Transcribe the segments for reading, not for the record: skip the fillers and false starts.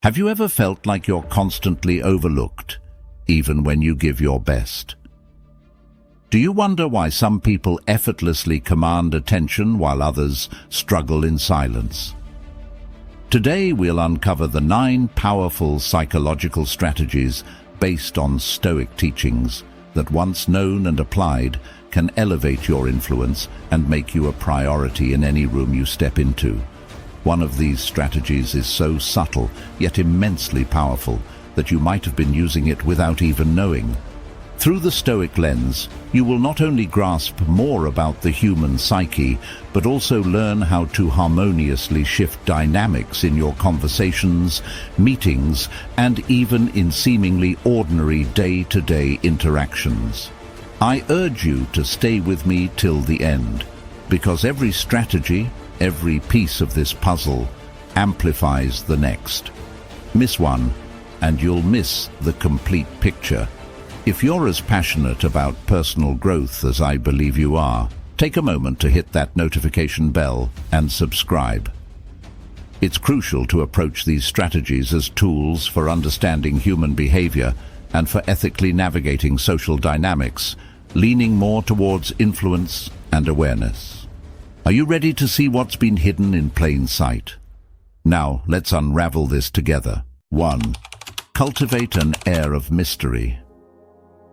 Have you ever felt like you're constantly overlooked, even when you give your best? Do you wonder why some people effortlessly command attention while others struggle in silence? Today we'll uncover the 9 powerful psychological strategies based on Stoic teachings that, once known and applied, can elevate your influence and make you a priority in any room you step into. One of these strategies is so subtle, yet immensely powerful, that you might have been using it without even knowing. Through the Stoic lens, you will not only grasp more about the human psyche, but also learn how to harmoniously shift dynamics in your conversations, meetings, and even in seemingly ordinary day-to-day interactions. I urge you to stay with me till the end, because every strategy, every piece of this puzzle, amplifies the next. Miss one, and you'll miss the complete picture. If you're as passionate about personal growth as I believe you are, take a moment to hit that notification bell and subscribe. It's crucial to approach these strategies as tools for understanding human behavior and for ethically navigating social dynamics, leaning more towards influence and awareness. Are you ready to see what's been hidden in plain sight? Now, let's unravel this together. 1. Cultivate an air of mystery.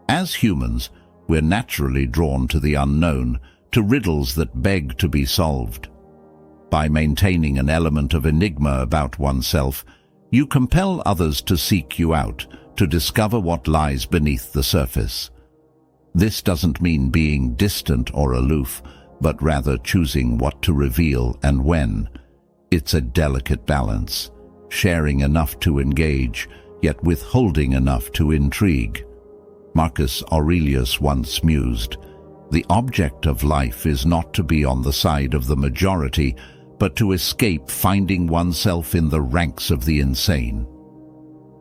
As humans, we're naturally drawn to the unknown, to riddles that beg to be solved. By maintaining an element of enigma about oneself, you compel others to seek you out, to discover what lies beneath the surface. This doesn't mean being distant or aloof, but rather choosing what to reveal and when. It's a delicate balance, sharing enough to engage, yet withholding enough to intrigue. Marcus Aurelius once mused, "The object of life is not to be on the side of the majority, but to escape finding oneself in the ranks of the insane."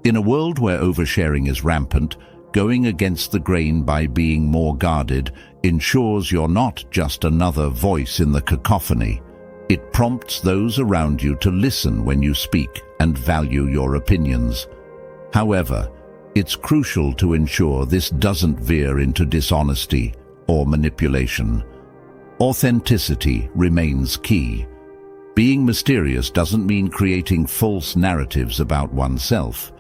In a world where oversharing is rampant, going against the grain by being more guarded ensures you're not just another voice in the cacophony. It prompts those around you to listen when you speak and value your opinions. However, it's crucial to ensure this doesn't veer into dishonesty or manipulation. Authenticity remains key. Being mysterious doesn't mean creating false narratives about oneself.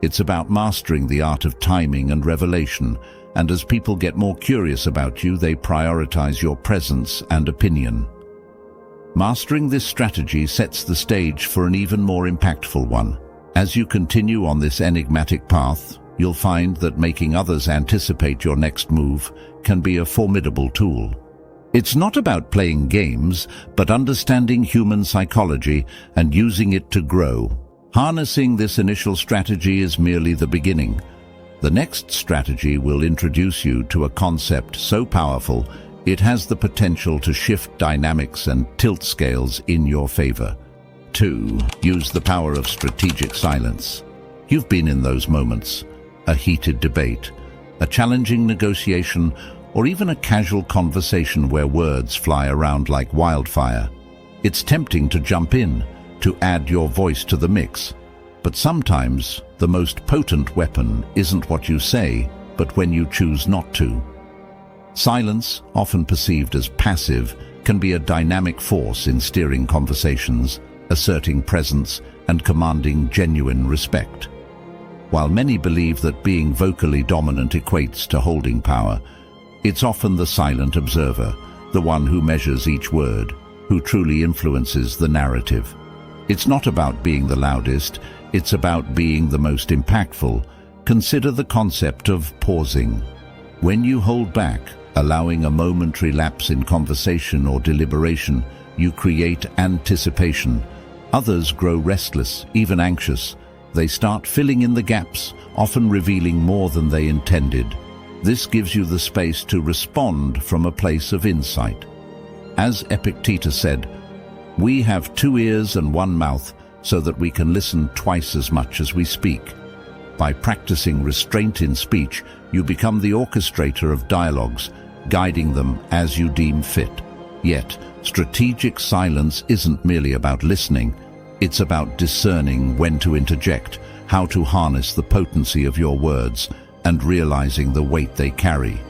It's about mastering the art of timing and revelation, and as people get more curious about you, they prioritize your presence and opinion. Mastering this strategy sets the stage for an even more impactful one. As you continue on this enigmatic path, you'll find that making others anticipate your next move can be a formidable tool. It's not about playing games, but understanding human psychology and using it to grow. Harnessing this initial strategy is merely the beginning. The next strategy will introduce you to a concept so powerful it has the potential to shift dynamics and tilt scales in your favor. 2. Use the power of strategic silence. You've been in those moments. A heated debate, a challenging negotiation, or even a casual conversation where words fly around like wildfire. It's tempting to jump in, to add your voice to the mix. But sometimes, the most potent weapon isn't what you say, but when you choose not to. Silence, often perceived as passive, can be a dynamic force in steering conversations, asserting presence, and commanding genuine respect. While many believe that being vocally dominant equates to holding power, it's often the silent observer, the one who measures each word, who truly influences the narrative. It's not about being the loudest, it's about being the most impactful. Consider the concept of pausing. When you hold back, allowing a momentary lapse in conversation or deliberation, you create anticipation. Others grow restless, even anxious. They start filling in the gaps, often revealing more than they intended. This gives you the space to respond from a place of insight. As Epictetus said, "We have 2 ears and 1 mouth, so that we can listen twice as much as we speak." By practicing restraint in speech, you become the orchestrator of dialogues, guiding them as you deem fit. Yet, strategic silence isn't merely about listening. It's about discerning when to interject, how to harness the potency of your words, and realizing the weight they carry.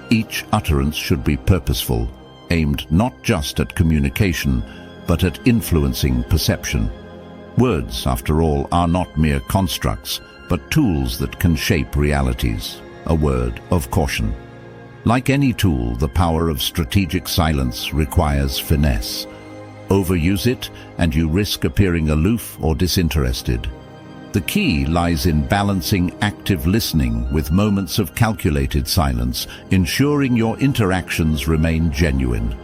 Each utterance should be purposeful, aimed not just at communication, but at influencing perception. Words, after all, are not mere constructs, but tools that can shape realities. A word of caution. Like any tool, the power of strategic silence requires finesse. Overuse it, and you risk appearing aloof or disinterested. The key lies in balancing active listening with moments of calculated silence, ensuring your interactions remain genuine.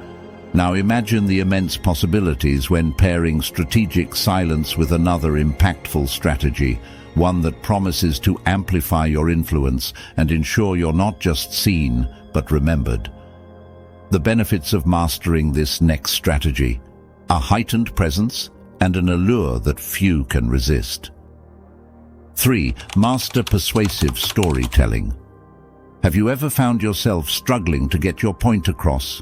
Now imagine the immense possibilities when pairing strategic silence with another impactful strategy, one that promises to amplify your influence and ensure you're not just seen, but remembered. The benefits of mastering this next strategy: a heightened presence and an allure that few can resist. 3. Master persuasive storytelling. Have you ever found yourself struggling to get your point across?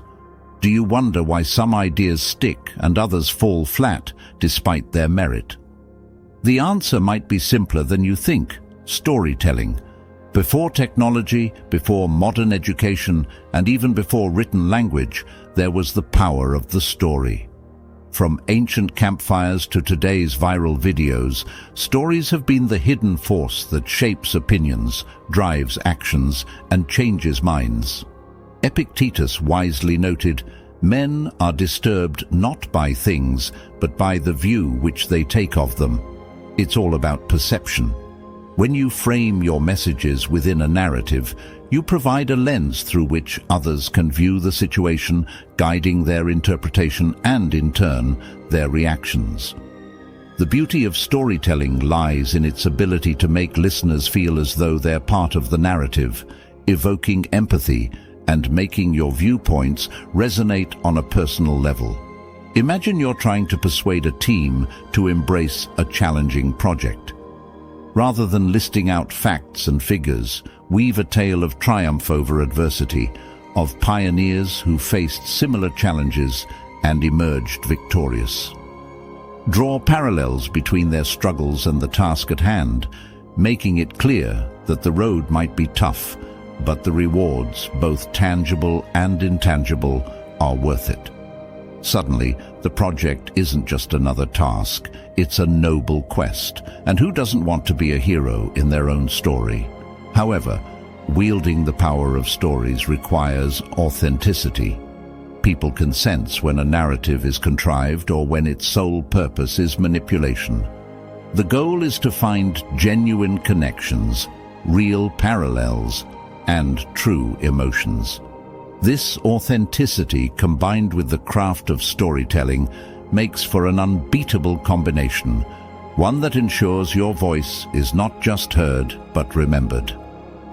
Do you wonder why some ideas stick and others fall flat despite their merit? The answer might be simpler than you think: storytelling. Before technology, before modern education, and even before written language, there was the power of the story. From ancient campfires to today's viral videos, stories have been the hidden force that shapes opinions, drives actions, and changes minds. Epictetus wisely noted, "Men are disturbed not by things, but by the view which they take of them." It's all about perception. When you frame your messages within a narrative, you provide a lens through which others can view the situation, guiding their interpretation and, in turn, their reactions. The beauty of storytelling lies in its ability to make listeners feel as though they're part of the narrative, evoking empathy and making your viewpoints resonate on a personal level. Imagine you're trying to persuade a team to embrace a challenging project. Rather than listing out facts and figures, weave a tale of triumph over adversity, of pioneers who faced similar challenges and emerged victorious. Draw parallels between their struggles and the task at hand, making it clear that the road might be tough, but the rewards, both tangible and intangible, are worth it. Suddenly, the project isn't just another task, it's a noble quest, and who doesn't want to be a hero in their own story? However, wielding the power of stories requires authenticity. People can sense when a narrative is contrived or when its sole purpose is manipulation. The goal is to find genuine connections, real parallels, and true emotions. This authenticity, combined with the craft of storytelling, makes for an unbeatable combination, one that ensures your voice is not just heard, but remembered.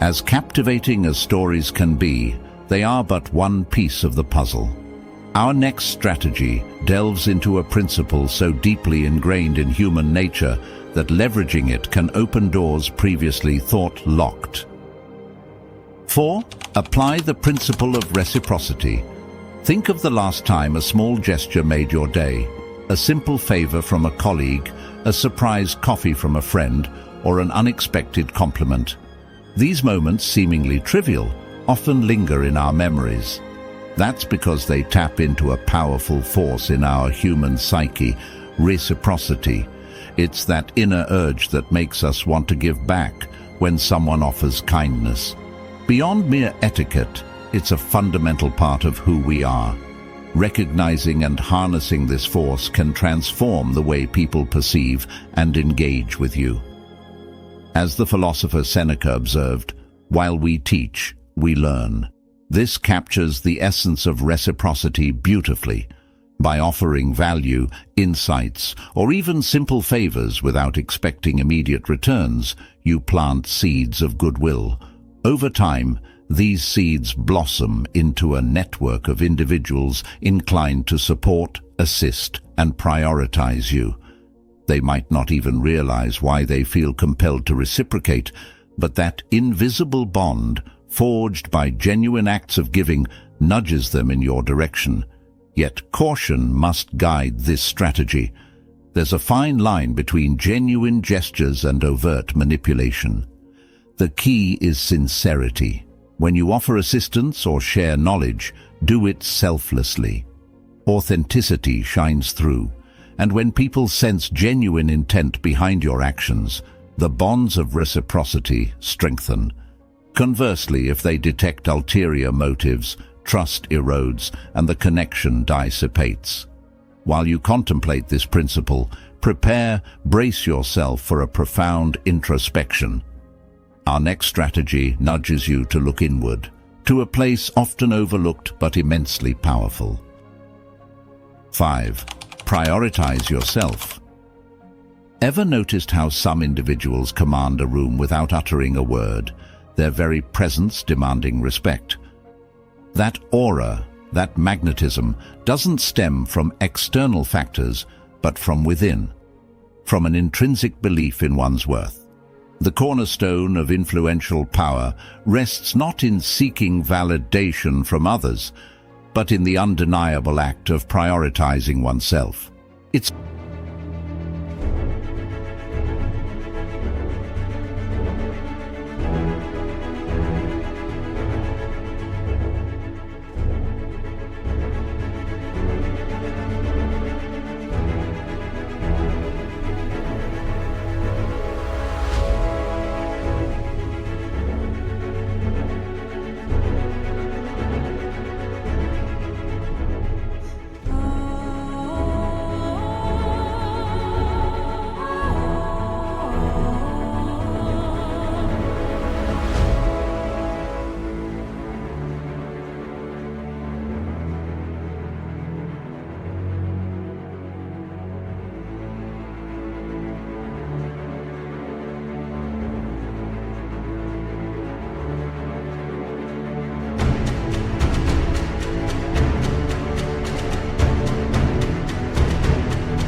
As captivating as stories can be, they are but one piece of the puzzle. Our next strategy delves into a principle so deeply ingrained in human nature that leveraging it can open doors previously thought locked. 4. Apply the principle of reciprocity. Think of the last time a small gesture made your day, a simple favor from a colleague, a surprise coffee from a friend, or an unexpected compliment. These moments, seemingly trivial, often linger in our memories. That's because they tap into a powerful force in our human psyche, reciprocity. It's that inner urge that makes us want to give back when someone offers kindness. Beyond mere etiquette, it's a fundamental part of who we are. Recognizing and harnessing this force can transform the way people perceive and engage with you. As the philosopher Seneca observed, "While we teach, we learn." This captures the essence of reciprocity beautifully. By offering value, insights, or even simple favors without expecting immediate returns, you plant seeds of goodwill. Over time, these seeds blossom into a network of individuals inclined to support, assist, and prioritize you. They might not even realize why they feel compelled to reciprocate, but that invisible bond, forged by genuine acts of giving, nudges them in your direction. Yet caution must guide this strategy. There's a fine line between genuine gestures and overt manipulation. The key is sincerity. When you offer assistance or share knowledge, do it selflessly. Authenticity shines through, and when people sense genuine intent behind your actions, the bonds of reciprocity strengthen. Conversely, if they detect ulterior motives, trust erodes and the connection dissipates. While you contemplate this principle, brace yourself for a profound introspection. Our next strategy nudges you to look inward, to a place often overlooked but immensely powerful. 5. Prioritize yourself. Ever noticed how some individuals command a room without uttering a word, their very presence demanding respect? That aura, that magnetism, doesn't stem from external factors, but from within, from an intrinsic belief in one's worth. The cornerstone of influential power rests not in seeking validation from others, but in the undeniable act of prioritizing oneself. It's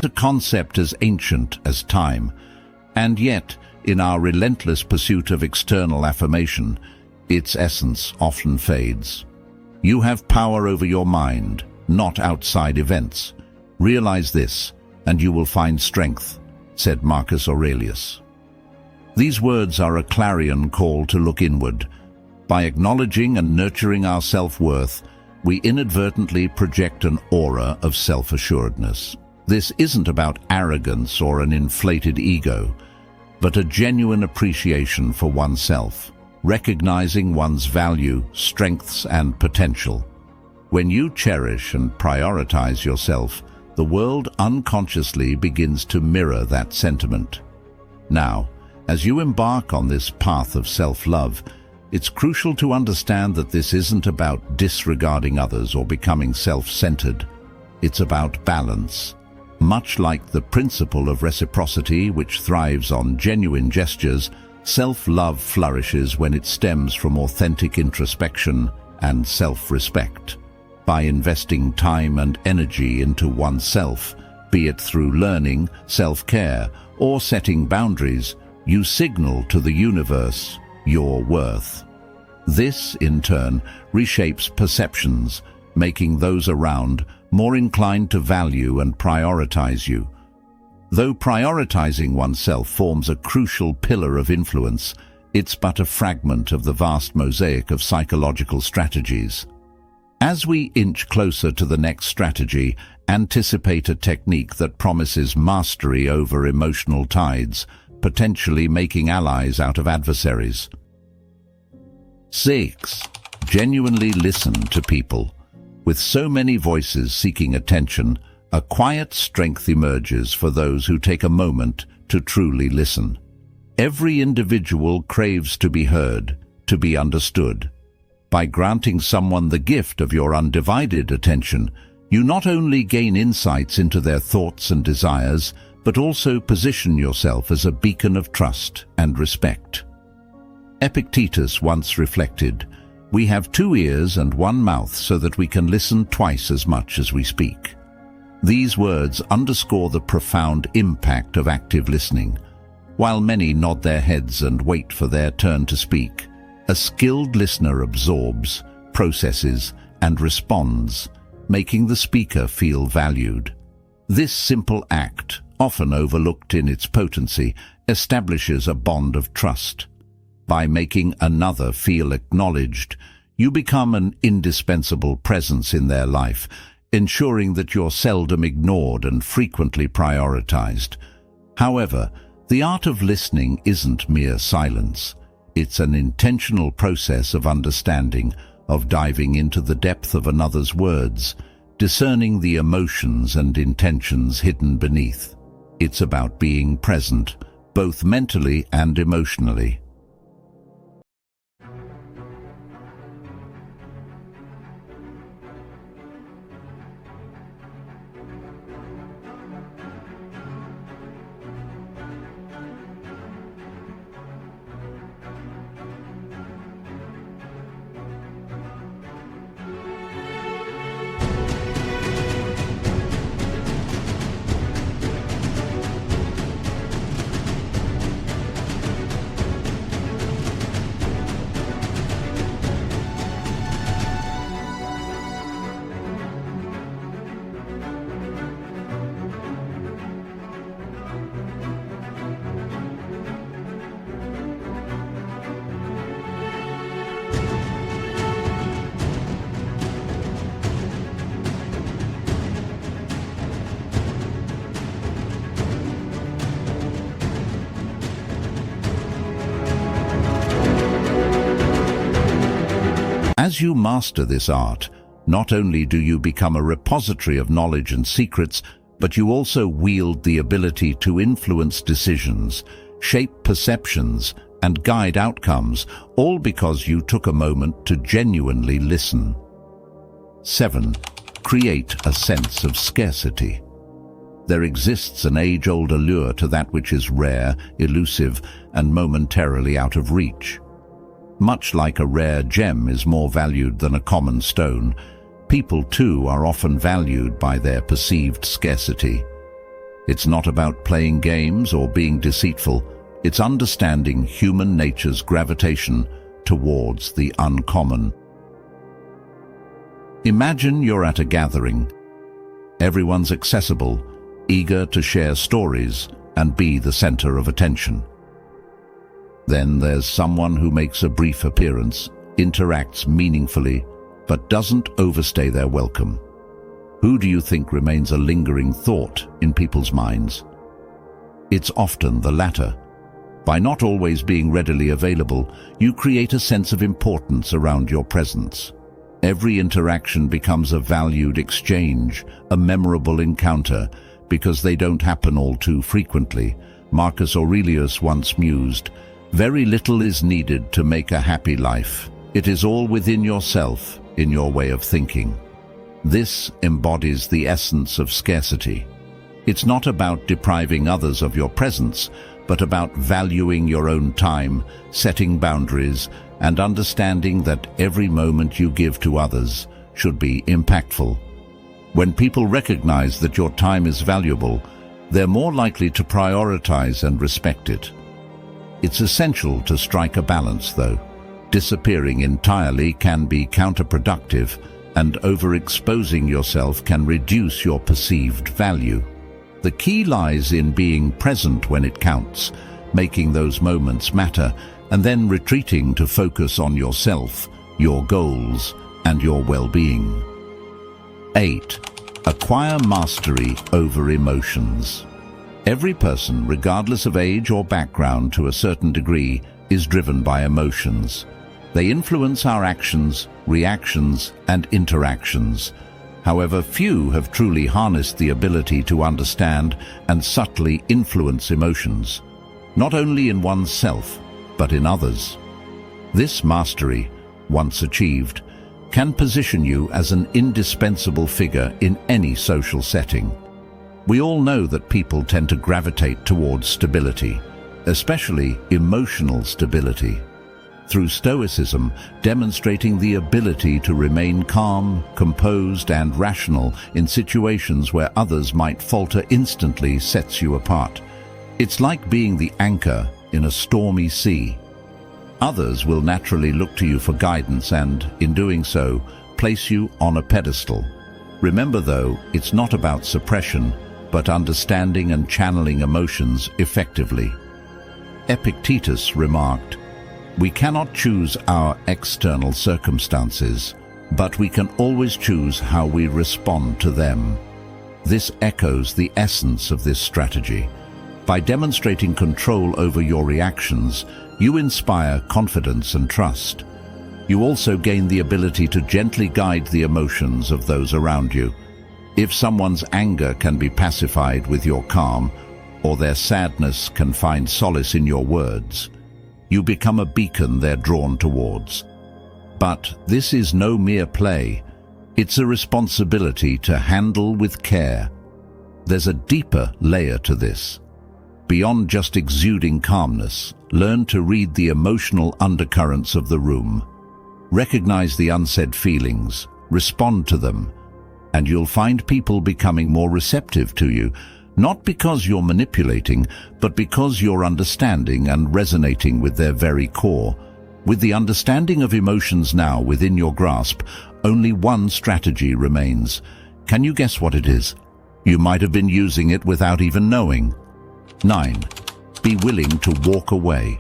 a concept as ancient as time, and yet, in our relentless pursuit of external affirmation, its essence often fades. You have power over your mind, not outside events. Realize this, and you will find strength, said Marcus Aurelius. These words are a clarion call to look inward. By acknowledging and nurturing our self-worth, we inadvertently project an aura of self-assuredness. This isn't about arrogance or an inflated ego, but a genuine appreciation for oneself, recognizing one's value, strengths, and potential. When you cherish and prioritize yourself, the world unconsciously begins to mirror that sentiment. Now, as you embark on this path of self-love, it's crucial to understand that this isn't about disregarding others or becoming self-centered. It's about balance. Much like the principle of reciprocity, which thrives on genuine gestures, self-love flourishes when it stems from authentic introspection and self-respect. By investing time and energy into oneself, be it through learning, self-care, or setting boundaries, you signal to the universe your worth. This, in turn, reshapes perceptions, making those around more inclined to value and prioritize you. Though prioritizing oneself forms a crucial pillar of influence, it's but a fragment of the vast mosaic of psychological strategies. As we inch closer to the next strategy, anticipate a technique that promises mastery over emotional tides, potentially making allies out of adversaries. 6. Genuinely listen to people. With so many voices seeking attention, a quiet strength emerges for those who take a moment to truly listen. Every individual craves to be heard, to be understood. By granting someone the gift of your undivided attention, you not only gain insights into their thoughts and desires, but also position yourself as a beacon of trust and respect. Epictetus once reflected, "We have 2 ears and 1 mouth so that we can listen twice as much as we speak." These words underscore the profound impact of active listening. While many nod their heads and wait for their turn to speak, a skilled listener absorbs, processes, and responds, making the speaker feel valued. This simple act, often overlooked in its potency, establishes a bond of trust. By making another feel acknowledged, you become an indispensable presence in their life, ensuring that you're seldom ignored and frequently prioritized. However, the art of listening isn't mere silence. It's an intentional process of understanding, of diving into the depth of another's words, discerning the emotions and intentions hidden beneath. It's about being present, both mentally and emotionally. As you master this art, not only do you become a repository of knowledge and secrets, but you also wield the ability to influence decisions, shape perceptions, and guide outcomes, all because you took a moment to genuinely listen. 7. Create a sense of scarcity. There exists an age-old allure to that which is rare, elusive, and momentarily out of reach. Much like a rare gem is more valued than a common stone, people too are often valued by their perceived scarcity. It's not about playing games or being deceitful, it's understanding human nature's gravitation towards the uncommon. Imagine you're at a gathering. Everyone's accessible, eager to share stories and be the center of attention. Then there's someone who makes a brief appearance, interacts meaningfully, but doesn't overstay their welcome. Who do you think remains a lingering thought in people's minds? It's often the latter. By not always being readily available, you create a sense of importance around your presence. Every interaction becomes a valued exchange, a memorable encounter, because they don't happen all too frequently. Marcus Aurelius once mused, "Very little is needed to make a happy life. It is all within yourself, in your way of thinking." This embodies the essence of scarcity. It's not about depriving others of your presence, but about valuing your own time, setting boundaries, and understanding that every moment you give to others should be impactful. When people recognize that your time is valuable, they're more likely to prioritize and respect it. It's essential to strike a balance, though. Disappearing entirely can be counterproductive, and overexposing yourself can reduce your perceived value. The key lies in being present when it counts, making those moments matter, and then retreating to focus on yourself, your goals, and your well-being. 8. Acquire mastery over emotions. Every person, regardless of age or background to a certain degree, is driven by emotions. They influence our actions, reactions, and interactions. However, few have truly harnessed the ability to understand and subtly influence emotions, not only in oneself, but in others. This mastery, once achieved, can position you as an indispensable figure in any social setting. We all know that people tend to gravitate towards stability, especially emotional stability. Through Stoicism, demonstrating the ability to remain calm, composed, and rational in situations where others might falter instantly sets you apart. It's like being the anchor in a stormy sea. Others will naturally look to you for guidance and, in doing so, place you on a pedestal. Remember though, it's not about suppression, but understanding and channeling emotions effectively. Epictetus remarked, "We cannot choose our external circumstances, but we can always choose how we respond to them." This echoes the essence of this strategy. By demonstrating control over your reactions, you inspire confidence and trust. You also gain the ability to gently guide the emotions of those around you. If someone's anger can be pacified with your calm, or their sadness can find solace in your words, you become a beacon they're drawn towards. But this is no mere play. It's a responsibility to handle with care. There's a deeper layer to this. Beyond just exuding calmness, learn to read the emotional undercurrents of the room. Recognize the unsaid feelings, respond to them, and you'll find people becoming more receptive to you, not because you're manipulating, but because you're understanding and resonating with their very core. With the understanding of emotions now within your grasp, only one strategy remains. Can you guess what it is? You might have been using it without even knowing. 9. Be willing to walk away.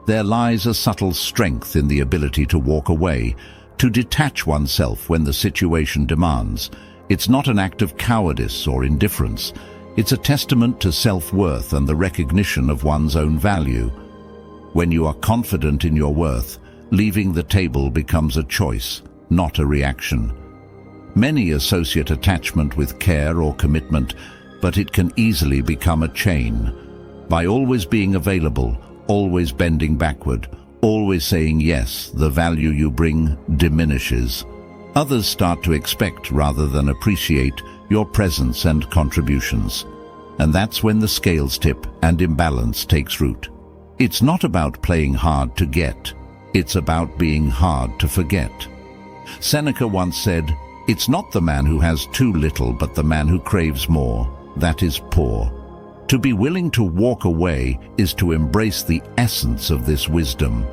There lies a subtle strength in the ability to walk away, to detach oneself when the situation demands. It's not an act of cowardice or indifference. It's a testament to self-worth and the recognition of one's own value. When you are confident in your worth, leaving the table becomes a choice, not a reaction. Many associate attachment with care or commitment, but it can easily become a chain. By always being available, always bending backward, always saying yes, the value you bring diminishes. Others start to expect rather than appreciate your presence and contributions. And that's when the scales tip and imbalance takes root. It's not about playing hard to get. It's about being hard to forget. Seneca once said, "It's not the man who has too little, but the man who craves more. That is poor." To be willing to walk away is to embrace the essence of this wisdom.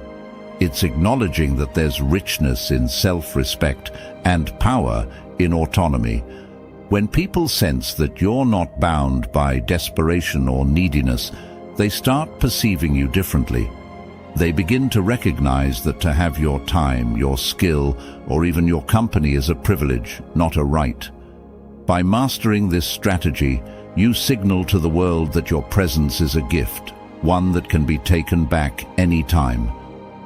It's acknowledging that there's richness in self-respect and power in autonomy. When people sense that you're not bound by desperation or neediness, they start perceiving you differently. They begin to recognize that to have your time, your skill, or even your company is a privilege, not a right. By mastering this strategy, you signal to the world that your presence is a gift, one that can be taken back any time.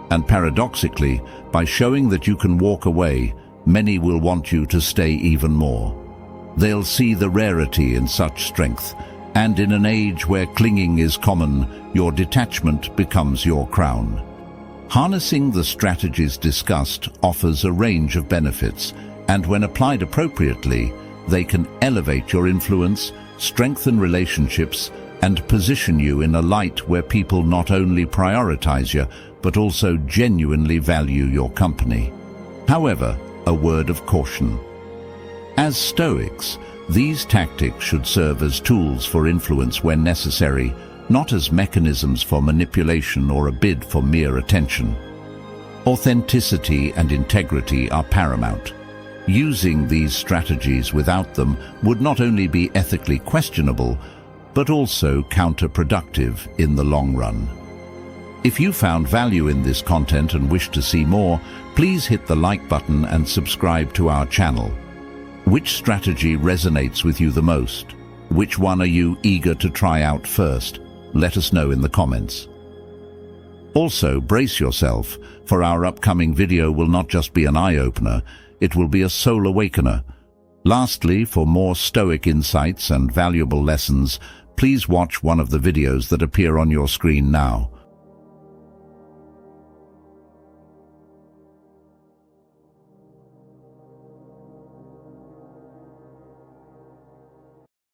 And paradoxically, by showing that you can walk away, many will want you to stay even more. They'll see the rarity in such strength, and in an age where clinging is common, your detachment becomes your crown. Harnessing the strategies discussed offers a range of benefits, and when applied appropriately, they can elevate your influence, strengthen relationships, and position you in a light where people not only prioritize you, but also genuinely value your company. However, a word of caution. As Stoics, these tactics should serve as tools for influence when necessary, not as mechanisms for manipulation or a bid for mere attention. Authenticity and integrity are paramount. Using these strategies without them would not only be ethically questionable, but also counterproductive in the long run. If you found value in this content and wish to see more, please hit the like button and subscribe to our channel. Which strategy resonates with you the most? Which one are you eager to try out first? Let us know in the comments. Also, brace yourself, for our upcoming video will not just be an eye-opener, it will be a soul awakener. Lastly, for more Stoic insights and valuable lessons, please watch one of the videos that appear on your screen now.